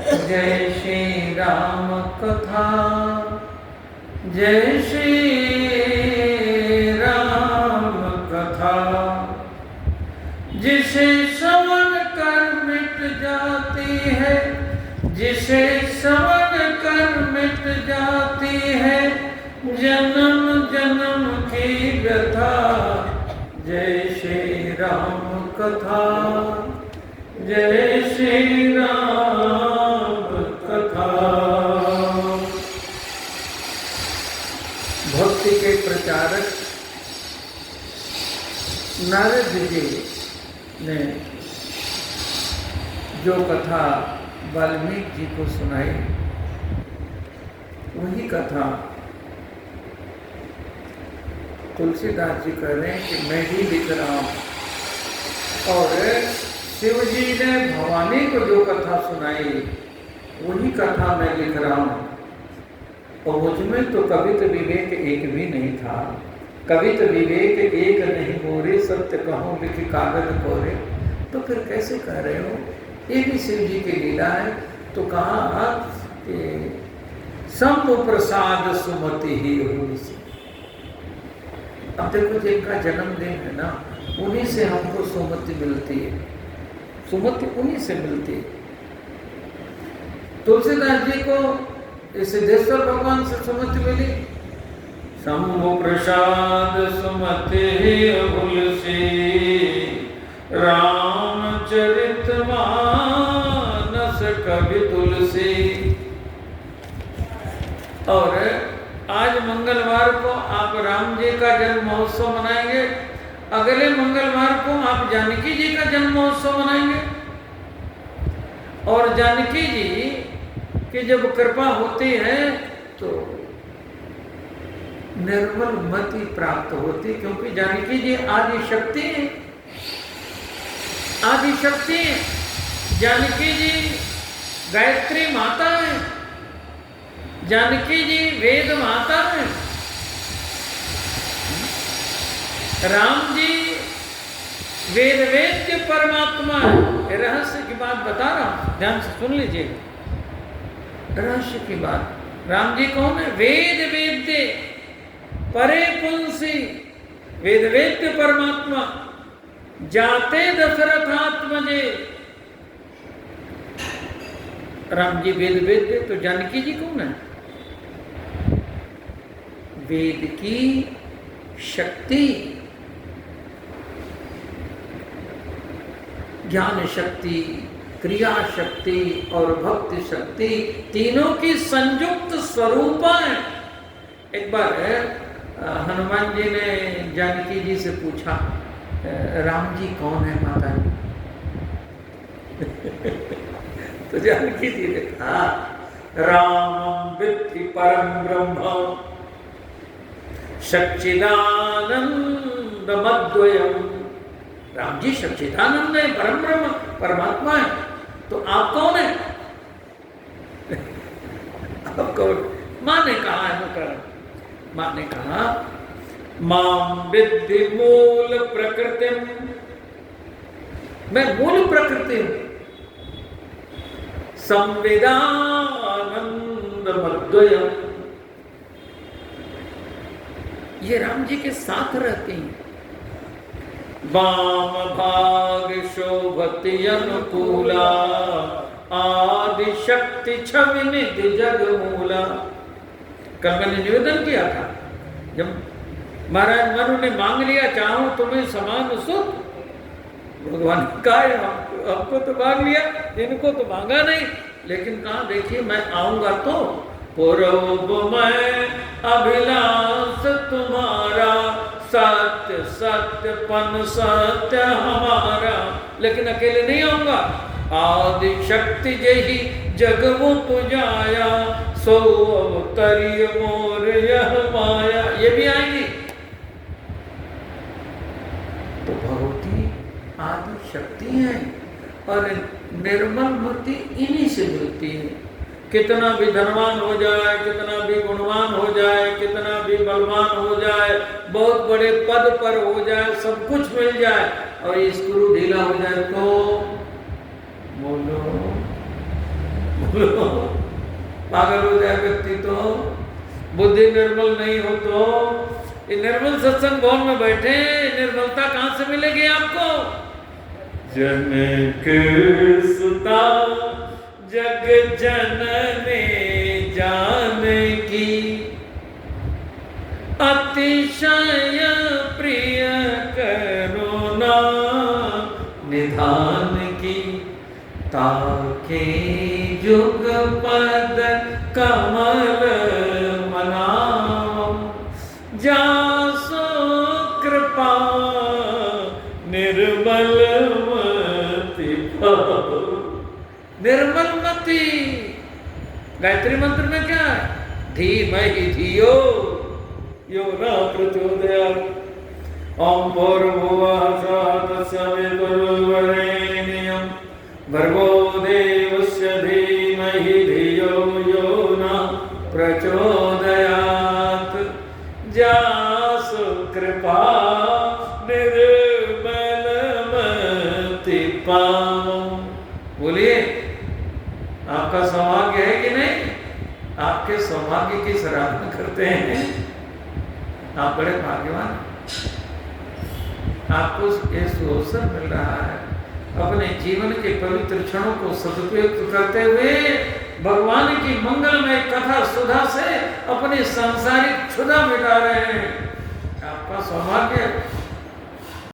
जय श्री राम कथा, जय श्री राम कथा। जिसे श्रवण कर मिट जाती है, जिसे श्रवण कर मिट जाती है जन्म जन्म की व्यथा। जय श्री राम कथा, जय श्री राम कथा। भक्ति के प्रचारक नारद जी ने जो कथा वाल्मीकि जी को सुनाई, वही कथा तुलसीदास जी कह रहे हैं कि मैं ही लिख रहा हूँ। और शिव जी ने भवानी को जो कथा सुनाई, वही कथा मैं लिख रहा हूँ। और मुझमें तो कवित विवेक एक भी नहीं था। कवित विवेक एक नहीं मोरे, सत्य कहूँ लिखि कागज कोरे। तो फिर कैसे कह रहे हो? ये भी शिव जी की लीला है। तो कहा कि सम प्रसाद सुमति ही हुई सी। अब देखो, जिनका जन्मदिन है ना, उन्हीं से हमको सुमति मिलती है। सुमति उन्हीं से मिलती है। तुलसीदास जी को सिद्धेश्वर भगवान से सुमति मिली। शंभु प्रसाद सुमति तुलसी, रामचरित मानस कवि तुलसी। और आज मंगलवार को आप राम जी का जन्म महोत्सव मनाएंगे, अगले मंगलवार को आप जानकी जी का जन्म महोत्सव मनाएंगे। और जानकी जी की जब कृपा होती है तो निर्मल मति प्राप्त होती, क्योंकि जानकी जी आदि शक्ति है। आदि शक्ति है जानकी जी, गायत्री माता है जानकी जी, वेद माता है। राम जी वेद वेद्य परमात्मा है। रहस्य की बात बता रहा हूं, ध्यान से सुन लीजिएगा। रहस्य की बात, राम जी कौन है? वेद वेद्य परे पुंसी, वेद वेद्य परमात्मा। जाते दशरथात्मजे, राम जी वेद वेद्य, तो जानकी जी कौन है? वेद की शक्ति, ज्ञान शक्ति, क्रिया शक्ति और भक्ति शक्ति, तीनों की संयुक्त स्वरूपा है। एक बार हनुमान जी ने जानकी जी से पूछा, राम जी कौन है माता जी? तो जानकी जी ने कहा, रामं विद्धि परम ब्रह्म सच्चिदानंदमद्वयम्। राम जी सच्चिदानंद है, परम ब्रह्म परमात्मा है। तो आप कौन है? आप कौन? माँ ने कहा है, माँ ने कहा, माम विद्धि मूल प्रकृति, मैं मूल प्रकृति हूं। संवेदानंद मद्वयम्, ये राम जी के साथ रहती हैं। वाम भाग शोभति अनुकूला, आदि शक्ति छवि निधि जगमूला। कल मैंने निवेदन किया था, जब महाराज मनु ने मांग लिया, चाहूं तुम्हें समान सुख, भगवान का हमको तो मांग लिया, इनको तो मांगा नहीं। लेकिन कहा, देखिए मैं आऊंगा तो पूर्व में अभिलाष तुम्हारा, सत्य सत्य पन सत्य हमारा। लेकिन अकेले नहीं आऊंगा। आदि शक्ति जही जगमु तुझाया, सो अवतरी मोर यह माया। ये भी आएंगी। तो भगवती आदि शक्ति है और निर्मल भक्ति इन्हीं से मिलती है। कितना भी धनवान हो जाए, कितना भी गुणवान हो जाए, कितना भी बलवान हो जाए, बहुत बड़े पद पर हो जाए, सब कुछ मिल जाए और ये स्क्रू ढीला हो जाए तो बोलो पागल हो जाए व्यक्ति तो, बुद्धि निर्मल नहीं हो तो। ये निर्मल सत्संग भवन में बैठे, निर्मलता कहां से मिलेगी आपको? जनक सुता जग जननी जानकी, अतिशय प्रिय करुणा निधान की, ताके जुग पद कमल मनाम, जासो कृपा निर्मल मति पाओ। निर्मल मति, गायत्री मंत्र में क्या है? धीमहि धियो यो न प्रचोदयात्, ओम भूर्भुवः स्वः तत्सवितुर्वरेण्यं भर्गो देवस्य धीमहि धियो यो न प्रचोदयात्, जासु कृपा निर्मल मति पाओ। बोलिए, आपका सौभाग्य है कि नहीं? आपके सौभाग्य की सराहना करते हैं, आप बड़े भाग्यवान। आपको ये अवसर मिल रहा है अपने जीवन के पवित्र क्षणों को सदुपयोग करते हुए भगवान की मंगलमय कथा सुधा से अपनी सांसारिक क्षुधा मिटा रहे हैं। आपका सौभाग्य